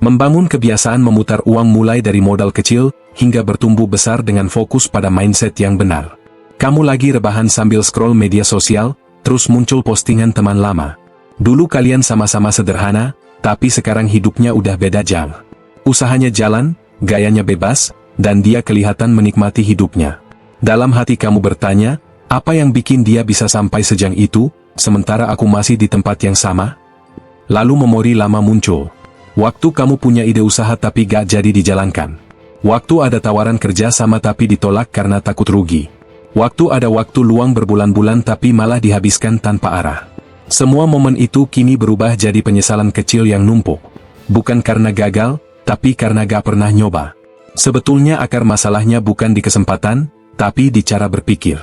Membangun kebiasaan memutar uang mulai dari modal kecil, hingga bertumbuh besar dengan fokus pada mindset yang benar. Kamu lagi rebahan sambil scroll media sosial, terus muncul postingan teman lama. Dulu kalian sama-sama sederhana, tapi sekarang hidupnya udah beda jauh. Usahanya jalan, gayanya bebas, dan dia kelihatan menikmati hidupnya. Dalam hati kamu bertanya, apa yang bikin dia bisa sampai sejauh itu, sementara aku masih di tempat yang sama? Lalu memori lama muncul. Waktu kamu punya ide usaha tapi gak jadi dijalankan. Waktu ada tawaran kerja sama tapi ditolak karena takut rugi. Waktu ada waktu luang berbulan-bulan tapi malah dihabiskan tanpa arah. Semua momen itu kini berubah jadi penyesalan kecil yang numpuk. Bukan karena gagal, tapi karena gak pernah nyoba. Sebetulnya akar masalahnya bukan di kesempatan, tapi di cara berpikir.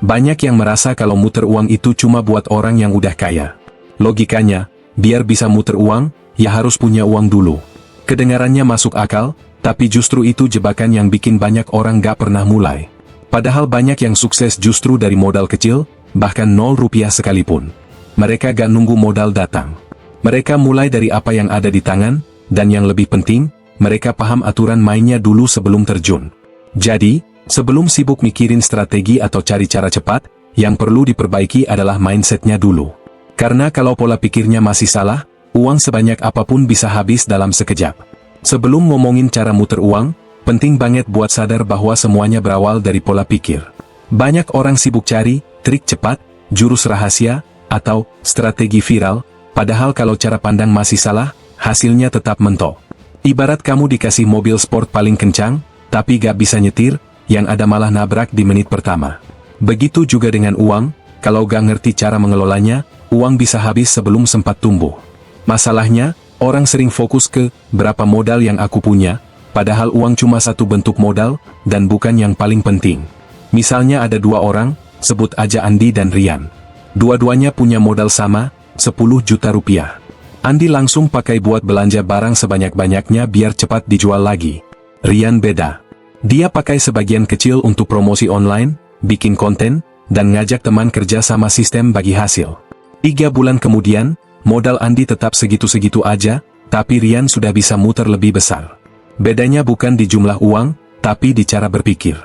Banyak yang merasa kalau muter uang itu cuma buat orang yang udah kaya. Logikanya, biar bisa muter uang, ya harus punya uang dulu. Kedengarannya masuk akal, tapi justru itu jebakan yang bikin banyak orang gak pernah mulai. Padahal banyak yang sukses justru dari modal kecil, bahkan 0 rupiah sekalipun. Mereka gak nunggu modal datang. Mereka mulai dari apa yang ada di tangan, dan yang lebih penting, mereka paham aturan mainnya dulu sebelum terjun. Jadi, sebelum sibuk mikirin strategi atau cari cara cepat, yang perlu diperbaiki adalah mindsetnya dulu. Karena kalau pola pikirnya masih salah, uang sebanyak apapun bisa habis dalam sekejap. Sebelum ngomongin cara muter uang, penting banget buat sadar bahwa semuanya berawal dari pola pikir. Banyak orang sibuk cari trik cepat, jurus rahasia, atau strategi viral, padahal kalau cara pandang masih salah, hasilnya tetap mentok. Ibarat kamu dikasih mobil sport paling kencang, tapi gak bisa nyetir, yang ada malah nabrak di menit pertama. Begitu juga dengan uang, kalau gak ngerti cara mengelolanya, uang bisa habis sebelum sempat tumbuh. Masalahnya, orang sering fokus ke berapa modal yang aku punya, padahal uang cuma satu bentuk modal, dan bukan yang paling penting. Misalnya ada 2 orang, sebut aja Andi dan Rian. Dua-duanya punya modal sama, 10 juta rupiah. Andi langsung pakai buat belanja barang sebanyak-banyaknya biar cepat dijual lagi. Rian beda. Dia pakai sebagian kecil untuk promosi online, bikin konten, dan ngajak teman kerja sama sistem bagi hasil. 3 bulan kemudian, modal Andi tetap segitu-segitu aja, tapi Rian sudah bisa muter lebih besar. Bedanya bukan di jumlah uang, tapi di cara berpikir.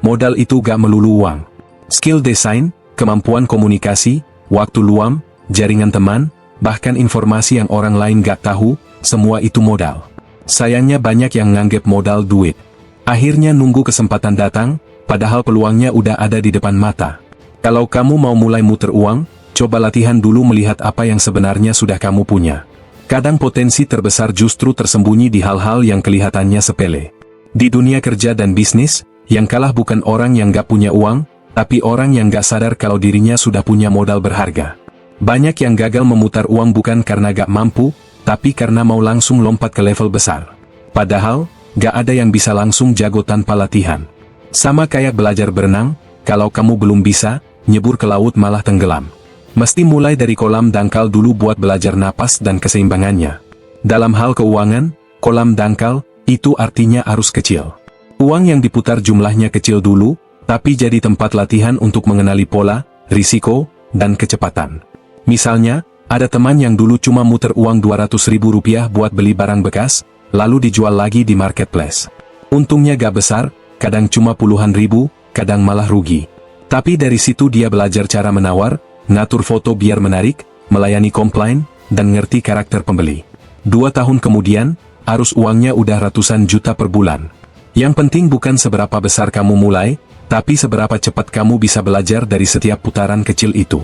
Modal itu gak melulu uang. Skill desain, kemampuan komunikasi, waktu luang, jaringan teman, bahkan informasi yang orang lain gak tahu, semua itu modal. Sayangnya banyak yang nganggep modal duit. Akhirnya nunggu kesempatan datang, padahal peluangnya udah ada di depan mata. Kalau kamu mau mulai muter uang, coba latihan dulu melihat apa yang sebenarnya sudah kamu punya. Kadang potensi terbesar justru tersembunyi di hal-hal yang kelihatannya sepele. Di dunia kerja dan bisnis, yang kalah bukan orang yang gak punya uang, tapi orang yang gak sadar kalau dirinya sudah punya modal berharga. Banyak yang gagal memutar uang bukan karena gak mampu, tapi karena mau langsung lompat ke level besar. Padahal, gak ada yang bisa langsung jago tanpa latihan. Sama kayak belajar berenang, kalau kamu belum bisa, nyebur ke laut malah tenggelam. Mesti mulai dari kolam dangkal dulu buat belajar napas dan keseimbangannya. Dalam hal keuangan, kolam dangkal, itu artinya arus kecil. Uang yang diputar jumlahnya kecil dulu, tapi jadi tempat latihan untuk mengenali pola, risiko, dan kecepatan. Misalnya, ada teman yang dulu cuma muter uang 200 ribu rupiah buat beli barang bekas, lalu dijual lagi di marketplace. Untungnya gak besar, kadang cuma puluhan ribu, kadang malah rugi. Tapi dari situ dia belajar cara menawar, ngatur foto biar menarik, melayani komplain, dan ngerti karakter pembeli. 2 tahun kemudian, arus uangnya udah ratusan juta per bulan. Yang penting bukan seberapa besar kamu mulai, tapi seberapa cepat kamu bisa belajar dari setiap putaran kecil itu.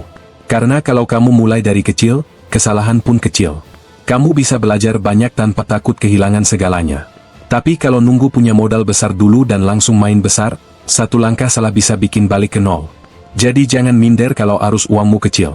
Karena kalau kamu mulai dari kecil, kesalahan pun kecil. Kamu bisa belajar banyak tanpa takut kehilangan segalanya. Tapi kalau nunggu punya modal besar dulu dan langsung main besar, satu langkah salah bisa bikin balik ke nol. Jadi jangan minder kalau arus uangmu kecil.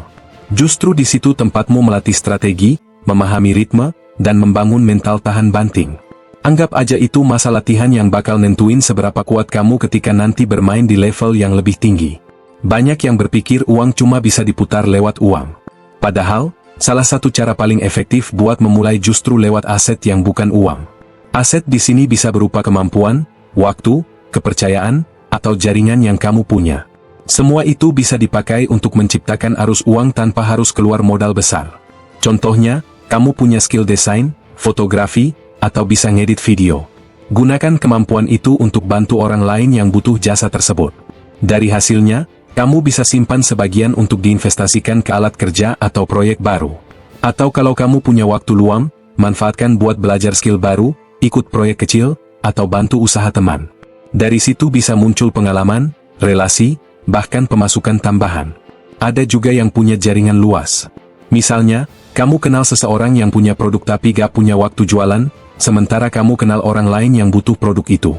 Justru di situ tempatmu melatih strategi, memahami ritme, dan membangun mental tahan banting. Anggap aja itu masa latihan yang bakal nentuin seberapa kuat kamu ketika nanti bermain di level yang lebih tinggi. Banyak yang berpikir uang cuma bisa diputar lewat uang. Padahal, salah satu cara paling efektif buat memulai justru lewat aset yang bukan uang. Aset di sini bisa berupa kemampuan, waktu, kepercayaan, atau jaringan yang kamu punya. Semua itu bisa dipakai untuk menciptakan arus uang tanpa harus keluar modal besar. Contohnya, kamu punya skill desain, fotografi, atau bisa ngedit video. Gunakan kemampuan itu untuk bantu orang lain yang butuh jasa tersebut. Dari hasilnya, kamu bisa simpan sebagian untuk diinvestasikan ke alat kerja atau proyek baru. Atau kalau kamu punya waktu luang, manfaatkan buat belajar skill baru, ikut proyek kecil, atau bantu usaha teman. Dari situ bisa muncul pengalaman, relasi, bahkan pemasukan tambahan. Ada juga yang punya jaringan luas. Misalnya, kamu kenal seseorang yang punya produk tapi gak punya waktu jualan, sementara kamu kenal orang lain yang butuh produk itu.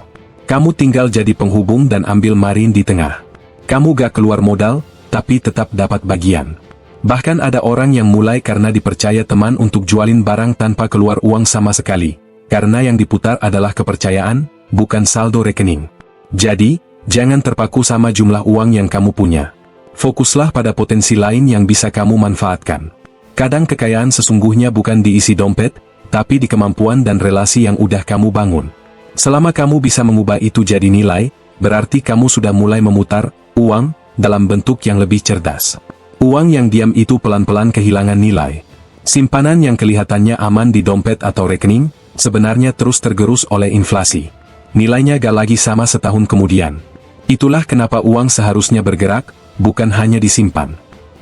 Kamu tinggal jadi penghubung dan ambil margin di tengah. Kamu gak keluar modal, tapi tetap dapat bagian. Bahkan ada orang yang mulai karena dipercaya teman untuk jualin barang tanpa keluar uang sama sekali. Karena yang diputar adalah kepercayaan, bukan saldo rekening. Jadi, jangan terpaku sama jumlah uang yang kamu punya. Fokuslah pada potensi lain yang bisa kamu manfaatkan. Kadang kekayaan sesungguhnya bukan diisi dompet, tapi di kemampuan dan relasi yang udah kamu bangun. Selama kamu bisa mengubah itu jadi nilai, berarti kamu sudah mulai memutar uang dalam bentuk yang lebih cerdas. Uang yang diam itu pelan-pelan kehilangan nilai. Simpanan yang kelihatannya aman di dompet atau rekening, sebenarnya terus tergerus oleh inflasi. Nilainya gak lagi sama setahun kemudian. Itulah kenapa uang seharusnya bergerak, bukan hanya disimpan.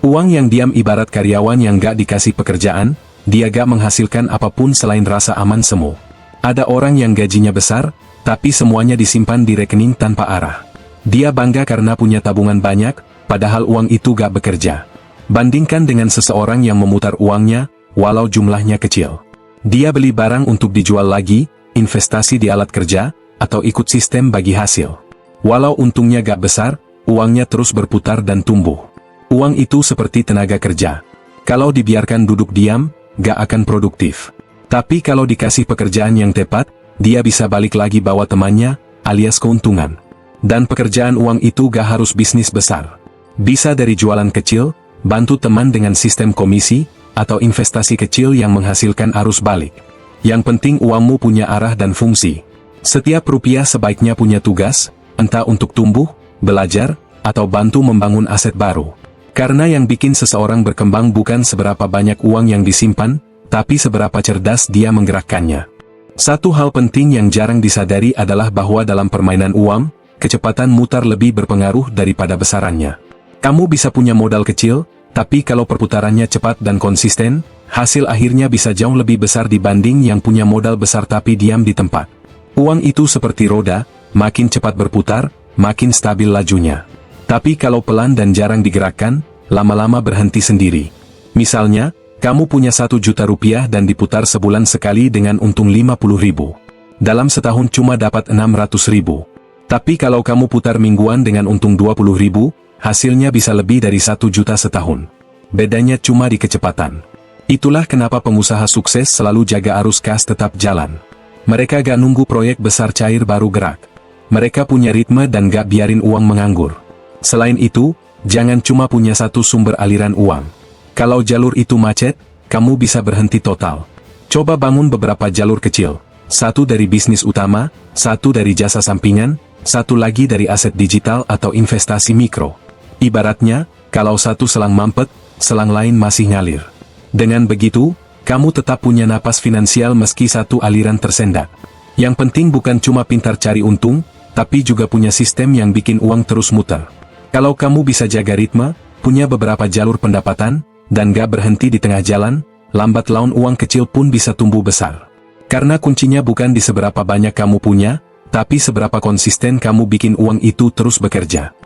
Uang yang diam ibarat karyawan yang gak dikasih pekerjaan, dia gak menghasilkan apapun selain rasa aman semu. Ada orang yang gajinya besar, tapi semuanya disimpan di rekening tanpa arah. Dia bangga karena punya tabungan banyak, padahal uang itu gak bekerja. Bandingkan dengan seseorang yang memutar uangnya, walau jumlahnya kecil. Dia beli barang untuk dijual lagi, investasi di alat kerja, atau ikut sistem bagi hasil. Walau untungnya gak besar, uangnya terus berputar dan tumbuh. Uang itu seperti tenaga kerja. Kalau dibiarkan duduk diam, gak akan produktif. Tapi kalau dikasih pekerjaan yang tepat, dia bisa balik lagi bawa temannya, alias keuntungan. Dan pekerjaan uang itu gak harus bisnis besar. Bisa dari jualan kecil, bantu teman dengan sistem komisi, atau investasi kecil yang menghasilkan arus balik. Yang penting uangmu punya arah dan fungsi. Setiap rupiah sebaiknya punya tugas, entah untuk tumbuh, belajar, atau bantu membangun aset baru. Karena yang bikin seseorang berkembang bukan seberapa banyak uang yang disimpan, tapi seberapa cerdas dia menggerakkannya. Satu hal penting yang jarang disadari adalah bahwa dalam permainan uang, kecepatan mutar lebih berpengaruh daripada besarannya. Kamu bisa punya modal kecil, tapi kalau perputarannya cepat dan konsisten, hasil akhirnya bisa jauh lebih besar dibanding yang punya modal besar tapi diam di tempat. Uang itu seperti roda, makin cepat berputar, makin stabil lajunya. Tapi kalau pelan dan jarang digerakkan, lama-lama berhenti sendiri. Misalnya, kamu punya 1 juta rupiah dan diputar sebulan sekali dengan untung 50.000. Dalam setahun cuma dapat 600.000. Tapi kalau kamu putar mingguan dengan untung 20.000, hasilnya bisa lebih dari 1 juta setahun. Bedanya cuma di kecepatan. Itulah kenapa pengusaha sukses selalu jaga arus kas tetap jalan. Mereka gak nunggu proyek besar cair baru gerak. Mereka punya ritme dan gak biarin uang menganggur. Selain itu, jangan cuma punya satu sumber aliran uang. Kalau jalur itu macet, kamu bisa berhenti total. Coba bangun beberapa jalur kecil. Satu dari bisnis utama, satu dari jasa sampingan, satu lagi dari aset digital atau investasi mikro. Ibaratnya, kalau satu selang mampet, selang lain masih ngalir. Dengan begitu, kamu tetap punya napas finansial meski satu aliran tersendat. Yang penting bukan cuma pintar cari untung, tapi juga punya sistem yang bikin uang terus muter. Kalau kamu bisa jaga ritme, punya beberapa jalur pendapatan, dan gak berhenti di tengah jalan, lambat laun uang kecil pun bisa tumbuh besar. Karena kuncinya bukan di seberapa banyak kamu punya, tapi seberapa konsisten kamu bikin uang itu terus bekerja.